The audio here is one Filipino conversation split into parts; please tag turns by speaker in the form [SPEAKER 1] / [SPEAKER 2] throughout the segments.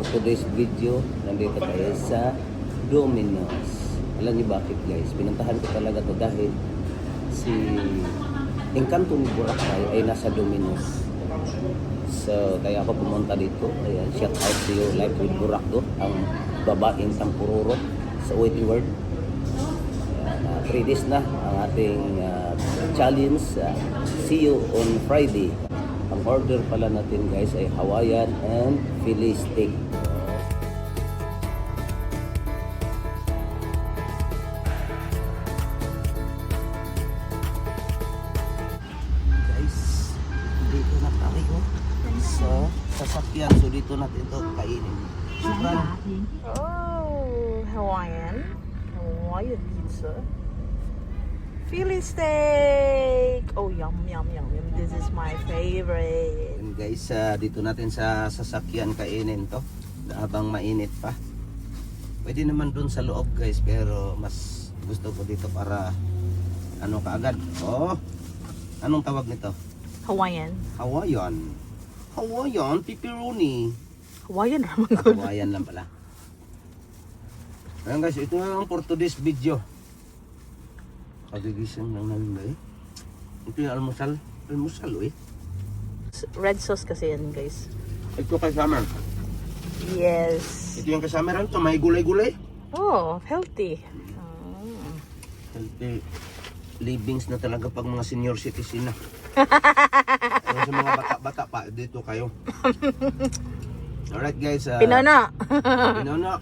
[SPEAKER 1] For today's video, nandito tayo sa Domino's. Alam niyo bakit guys? Pinuntahan ko talaga to dahil si Encanto ni Boracay ay nasa Domino's. So, kaya ako pumunta dito. Ayan, shout out to you, Life with Burak ang babaeng tampururo sa waiting word. 3 days na ang ating challenge. See you on Friday. Ang order pala natin guys ay Hawaiian and Philly steak. Guys, dito na tayo sa sasakyan. So dito natin ito kainin. Sobrang
[SPEAKER 2] Oh, Hawaiian pizza. Philly steak. Oh, yum, yum, yum, yum. This is my favorite.
[SPEAKER 1] and guys, dito natin sa sasakyan kainin to habang mainit pa. Pwede naman dun sa loob guys, pero mas gusto ko dito para ano kaagad. Oh, anong tawag nito?
[SPEAKER 2] Hawaiian.
[SPEAKER 1] Hawaiian pepperoni.
[SPEAKER 2] Hawaiian naman ko.
[SPEAKER 1] Hawaiian lang pala. Ayan guys, ito na lang for today's video. Kagigising lang namin ba eh. Ito yung almusal. Almusal eh.
[SPEAKER 2] Red sauce kasi yan, guys.
[SPEAKER 1] Ito kasama.
[SPEAKER 2] Yes.
[SPEAKER 1] Ito yung kasama rin. Ito may gulay-gulay.
[SPEAKER 2] Oh, healthy. Oh.
[SPEAKER 1] Healthy livings na talaga pag mga senior citizen na. Kaya sa mga bata-bata pa, dito kayo. Alright guys.
[SPEAKER 2] Pinana.
[SPEAKER 1] Pinono.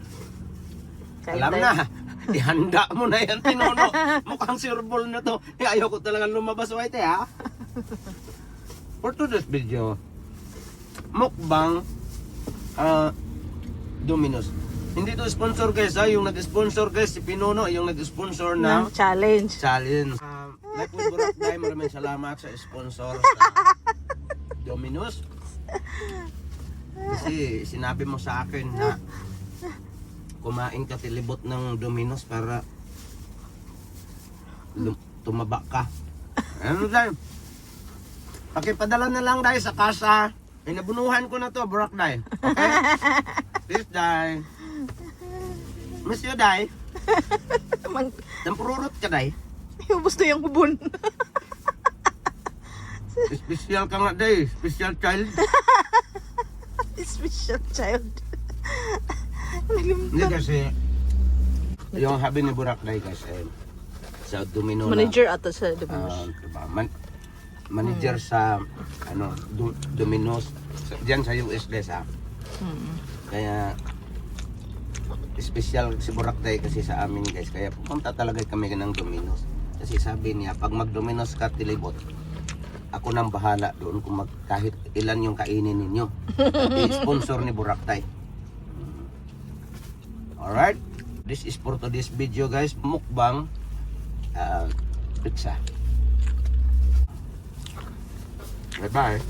[SPEAKER 1] Alam na. Ihanda mo na yan, Tinono. Mukhang sureball na to. Ayaw ko talaga lumabas white ha. For today's video, mukbang Domino's. Hindi to sponsor guys ha. Yung nag-sponsor guys, si Pinono, yung nag-sponsor ng
[SPEAKER 2] challenge.
[SPEAKER 1] Like with Burak Day, maraming salamat sa sponsor sa Domino's. Kasi sinabi mo sa akin na kumain ka tilibot ng Domino's para tumaba ka. Ano dahil? Pakipadala na lang dahil sa kasa. Ay nabunuhan ko na to, Burak Day. Okay? Please Day. Miss you Day. Nampururot ka Day.
[SPEAKER 2] Ubus to yung hubon.
[SPEAKER 1] Special ka nga Day. Special child.
[SPEAKER 2] Special child.
[SPEAKER 1] Hindi kasi yung habi ni Burak Day guys sa Domino
[SPEAKER 2] Manager ato sa Domino's.
[SPEAKER 1] Diba? Manager sa Domino's diyan sa US guys ha. Kaya special si Burak Day kasi sa amin guys, kaya pumunta talaga kami ng Domino's kasi sabi niya pag mag Domino's ka tilibot ako nang bahala doon kung kahit ilan yung kainin ninyo. I-sponsor ni Burak Day. Alright, this is for today's video guys, mukbang pizza. Bye bye.